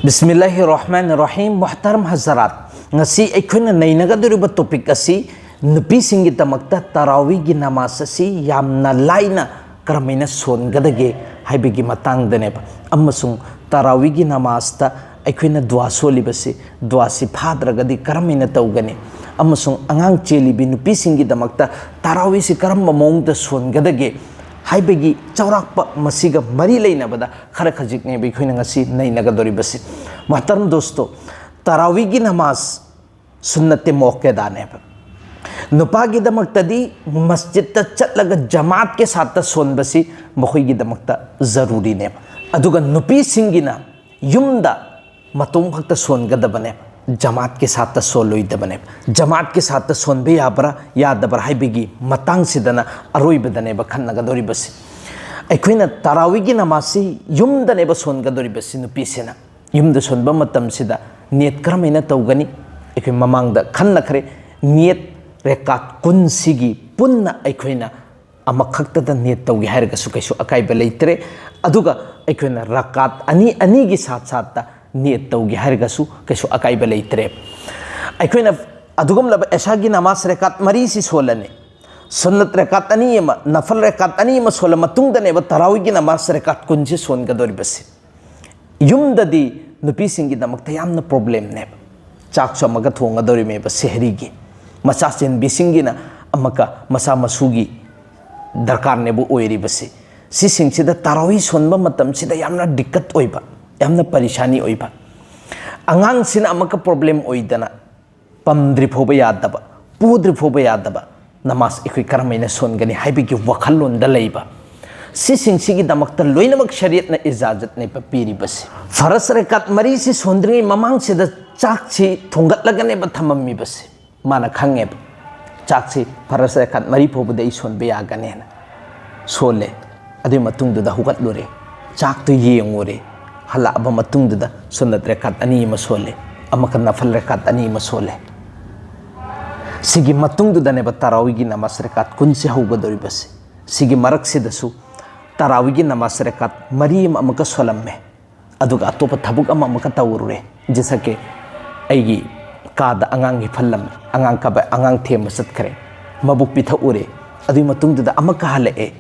बिस्मिल्लाहिर्रहमानिर्रहीम मोहतरम हजरात ngasi अखोना नैनगदुरिबा टॉपिक असी नुपीसिंगी दमकता तरावीगी नमाज असी यामना लाइना करमैना सोनगदगे हाइबेगी मतंगदनेबा अमसुंग तरावीगी नमाजता अखोना दुआ सोलिबसे दुआसी फाद्रगदी करमैना तौगनी अमसुंग अंगांग चेलिबी नुपीसिंगी दमकता तरावीसी करम मौंगदा सोनगदगे हाइबेगी चौराकपा मसीगा मरी लेनबदा खर खजिकने बेखोइना ngasi नैनगदुरिबसे मोहतरम दोस्तों तरावीगी नमाज सुन्नत मौकेदाने नुपागी दमकतदी मस्जिद चलगा जमात के साथ सोनबसी मखोइगी दमकता जरूरी ने अदुगा नुपी सिंगिना युमदा मतुम खक्ता सोनगदबने जमात के साथ सोलोइदबने जमात के साथ सोनबे याबरा यादबर हाइबेगी मतंग सिदना अरोइबदने बखन्नगदोरिबसी अखोइना तरावीगी नमासी युमदने सोनगदोरिबसी नुपीसेना युमद सोनबा मतमसिदा नेट करमैना तौगनी अखोइ ममांगदा खन्नखरे नेट रेकात कुनसिगी पुन्ना अखोइना अमखक्तदा नेट तौगे हायरगसु कैसु अकाइबा लेतरे अदुगा अखोइना रकात अनि अनिगी साथ साथ नेट तौगे हायरगसु कैसु अकाइबा लेतरे अखोइना अदुगम लब ऐसागी नमाज रेकात मरीसी सोलने सुन्नत रेकात अनि एमा नफल रेकात अनि एमा सोल मतुंगदने तरावीगी नमाज रेकात कुनसि सोनगदोरिबसी युमददी नुपीसिंगी दमकता यामना प्रॉब्लम ने चाकसु अमका थोंगदोरिमेबा सेहरीगी मचा चेनबीसिंगिना अमका मसा मसूगी दरकार नेबु ओइरिबसे सिसिंगसिदा तरावी सोनबा मतमसिदा यामना दिक्कत ओइबा यामना परेशानी ओइबा अंगांगसिना अमका प्रॉब्लम ओइदना पमद्रि फोबा यादबा पुद्रि फोबा यादबा नमाज इखोइ करमैना सोनगनी हाइबेगी वखलोंदा लेबा सिसिंगसिगी दमकता लोइनमक शरीयत न इजाजत ने पीरिबसे फरस रेकात मरी से सोंद्रिंगे ममांग से चाकसी थोंगतलगने थममी बसे माना खंगे चाकसी फरस रेकात मरी फोबदे सोनबे यागनेना सोले अदुई मतुंगदुदा हुगतलुरे चाकतो येंगुरे हलाबा मतुंगदुदा सुन्नत रेकात अनि म सोले अमक नफल रेकात अनि म सोले सिगी मतुंगदुदाने तरावीगी नमाज रेकात कुनसे होगदोरिबसे सिगी मरकसिदसु तरावीगी नमाज रेकात मरीम अमका सोलम्मे अदुगा अतोप थबुक अमका तौरुरे जैसा के अगी कादा अंगांगी फल्लम अंगांग का अंगांग थेम सत्खरे मबुक पिथा उरे अदुई मतुंगदुदा अमका हले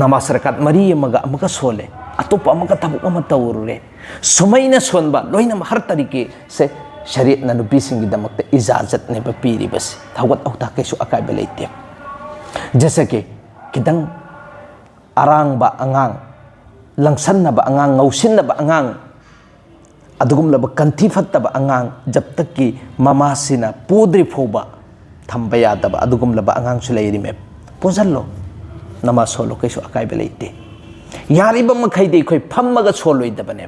नमाज रेकात मरी अमगा अमका सोले अतोप अमका थबुक अम तौरुरे सुमैना सोनबा लोइना हर तरीके से शरीयत न नुपीसिंगी दमकता इजाजत ने पीरिबसे थवत औता कैसु अकाइबा लेते जैसे कि किदंग अरांगबा अंगांग लंगसन्नबा अंगांग ngौसिन्नबा अंगांग अदुगुमलबा कंथी फत्तबा अंगांग जब तक कि ममासिना पुद्रि फोबा थंबा यादबा अदुगुमलबा अंगांग सु लेरिमे पोजल्लो नमाज सोलो कैसु अकाइबा लेते यारिबा मखैदि खोइ फम्मगा सोलोइदबने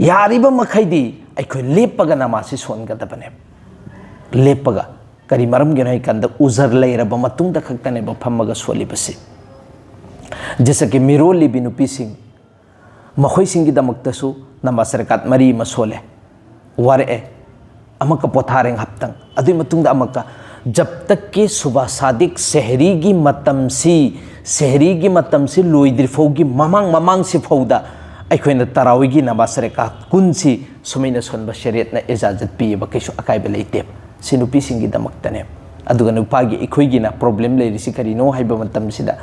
यारिबा मखैदि अखोइ लेपगा नमाजि सोनगदबने लेपगा करी मरम गिनो कंद उजर लेरबा मतुंगदा खक्तने फम्मगा सोलिबसे जैसे कि मिरोली बिनुपीसिंग मखोइसिंगी दमकतसु नमाज रेकात मरी म सोले वरे अमका पोथारेंग हप्तंग अदुई मतुंगदा अमका जब तक कि सुबह सादिक सेहरीगी मतमसी लोइद्रिफौगी ममांग ममांग से फौदा अखोइना तरावीगी नमाज रेकात कुनसी सुमैना सोनबा शरीयत न इजाजत पीबा कैसु अकाइबा लेते सिनुपीसिंगी दमकतने अदुगा नुपागी इखोइगिना प्रॉब्लम लेरिसि करिनो हाइबा मतमसिदा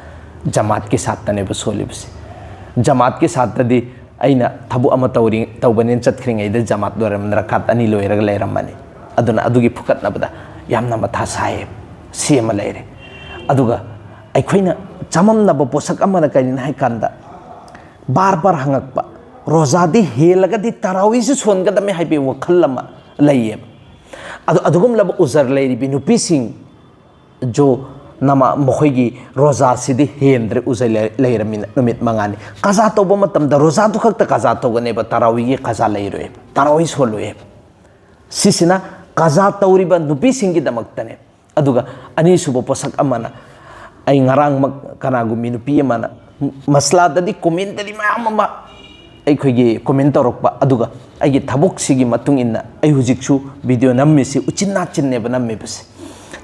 जमात के साथ तने सोलिबसे जमात के साथ तदी अइना थबु अमा तौबने चतख्रिङैदा जमात दोरम रकात अनि लोइरग लेरमने अदुना अदुगी फुकतनबदा यामना मथा साए सेमा लेरे अदुगा अखोइना चममनबा पोसक अमना करिना हाइ कांदा बार बार हंगकपा रोजादी हेलगदी तरावी से सोनगदमे हाइबे वखलमा लइए अदुगुम लब उजर लेरिबि नुपीसिंग जो नमा मखोइगी रोजा सिदि हेंद्रे उजै लेरमिन नुमित मंगानी कजा तोबो मतमदा रोजा दु खक्ता कजा तोगने तरावीगी कजा लेरोए तरावी सोलोए सिसिना कजा तौरिबा नुपीसिंगी दमकतने अदुगा अनि सुबो पोसक अमना आई ngarang कनागुमी नुपी अमना मसलाददी कमेंटरी मयाम अमा अखोइगी कमेंट तौरकपा अदुगा आइगी थबुक सिगी मतुंग इन्ना आई हुजिकसु वीडियो नम्मिसि उचिन्ना चिन्नेबा नम्मिबसे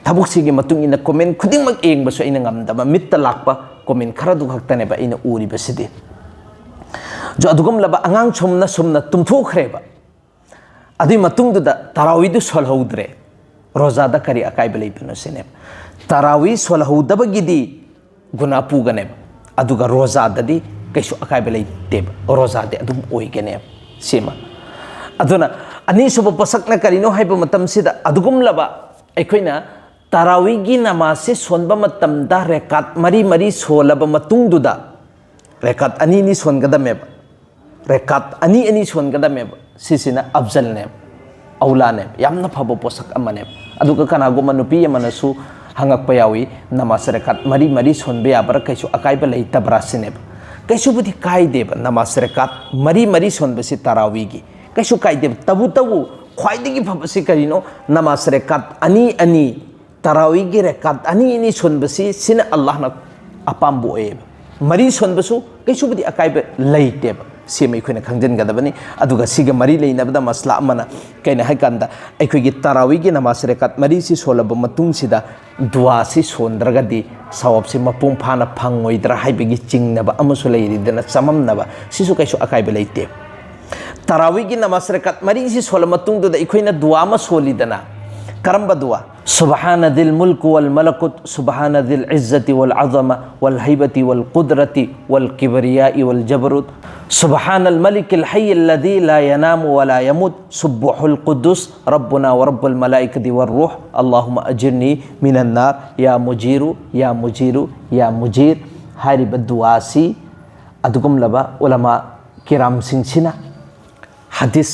थबुक सिगी मतुंग इन्ना कमेंट खुदिंगमक एंगबसु अइना ngamदबा मित्ता लाकपा कमेंट खरदु खक्तनेबा अइना उरिबसिदि जो अदुगम लबा अंगांग सुमना तुम्थोखरेबा अदुई मतुंगदुदा तरावी सोलहौद्रे रोजादा करी अकायबा लेबिनो सिने तरावी सोलहौदबगिदी गुना पुगनेब अदुगा रोजाददी कैसु अकायबा लेतेब रोजादे अदुम ओइगनेब सिमा अदुना अनीसुब पसकना करिनो हाइबा मतमसिदा अदुगम लबा अखोइना तरावीगी नमाज सोनबा मतमदा रेकात मरी मरी सोलबा मतुंगदुदा रेकात अनी सोनगदमेब रेकात अनी सोनगदमेब सिसिना अफजलनेब औलानेब यामना फबो पोसक अमनेब अदुगा कनागुमा नुपी यमनसु हंगकपा यावी नमाज रेकात मरी मरी सोनबे याबरा कैसु अकायबा लेतबरा सिनेब कैसु बुद्धि कायदेब नमाज रेकात मरी मरी सोनबसी तरावीगी कैसु कायदेब तबु ख्वाइदगी फबसी करिनो नमाज रेकात अनी तरावीगी रेकात अनी सोनबसी सिना अल्लाहना अपाम्बो एब मरी सोनबसु कैसु बुद्धि अकायबा लेतेब सेम अखोइना खंजनगदबनी अदुगा सिगा मरी लेनबदा मसला अमना कैना हाइकांदा अखोइगी तरावीगी नमाज रेकात मरी सि सोलब मतुंगसिदा दुआ सि सोनद्रगदी सवाब सि मपुंग फाना फंगोइद्रा हाइबगी चिंगनबा अमसु लेरिदना चममनबा सिसु कैसु अकायबा लेते तरावीगी नमाज रेकात मरी सि सोलब मतुंगदुदा अखोइना दुआ मा सोलिदना करम्बा दुआ सुबहान दिल मुल्क वल मलकुत सुबहान दिल इज्जति वल अज़मा वल हैबति वल कुदरति वल किबरियाइ वल जबरुत सुबहान अल मलिक अल हय्य अल्लज़ी ला यनामु व ला यमुत सुब्हुल कुद्दुस रब्बुना व रब्बुल मलाइकति वर रूह अल्लाहुम्मा अजिरनी मिनन नार या मुजीरु या मुजीरु या मुजीर हारिब दुआसी अदुगुम लबा उलमा किराम सिंसिना हदीस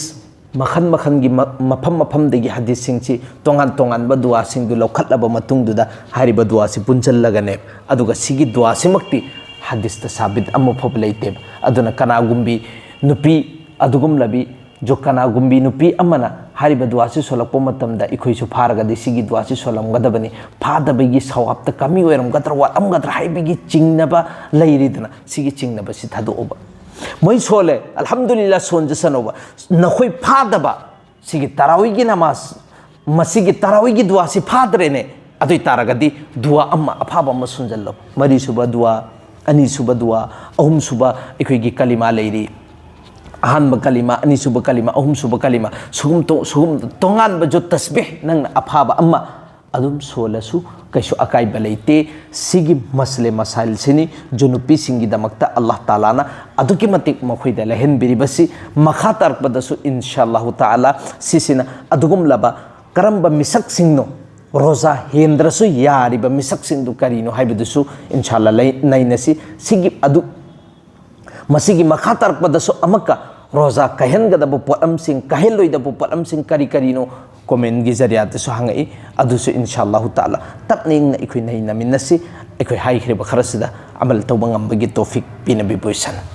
मखन मखन की मफम मफम दगी हदीस सिंची तोंगान दुआ सिंग दु लौखटलब मतुंगदुदा हारिब दुआ सि पुंचलगने अदुगा सिगी दुआ सिमक्ति हदीस त साबित अमु फब लेतेब अदुना कनागुंबी नुपी अदुगुम लबी जो कनागुंबी नुपी अमना हारिब दुआ सि सोलकपो मतमदा इखोइसु फारगदि सिगी दुआ सि सोलमगदबनी फादबगी सवाब त कमी ओरमगदर वातमगदर हाइबगी चिंगनबा लैरिदना सिगी चिंगनबा सि थादोबा मैं सोले अल्हम्दुलिल्लाह सोनजसनोबा नखोई फादबा सिगी तरावीगी नमाज मसिगी तरावीगी दुआ सि फादरेने अदुई तारगदी दुआ अम्मा अफाबा अम्मा सुनजल्लो मरी सुबा दुआ अनी सुबा दुआ अहुम सुबा इखोइगी कलिमा लेरी अहानबा कलिमा अनी सुबा कलिमा अहुम सुबा कलिमा सुगुम तोंगानबा जो तस्बीह नंग अफाबा अम्मा अदुम सोलसु कैसु अकायबा लेते सिगी मसले मसाइल सिनी जो नुपी सिंगी दमकता अल्लाह ताला ना अदुकी मतिक मखोइदा लहन बिरिबसी मखा तरपदसु इंशाअल्लाह ताला सिसिना अदुगुम लबा करम्बा मिसक सिंगनो रोजा हेंद्रसु यारिबा मिसक सिंदु करिनो हाइबदसु इंशाअल्लाह नैनसी सिगी अदु मसिगी मखा तरपदसु अमका रोजा कहनगदबु पोटम सिंग कहेलोइदबु पोटम सिंग करी करिनो कमेंट की जरिया से हंगई अदुसु इंशाअल्लाह ताला तपनिंग इखोइ नै नमिनसी इखोइ हाइख्रेब खरसिदा अमल तौबा ngambagi तौफिक पिनबि पोइसन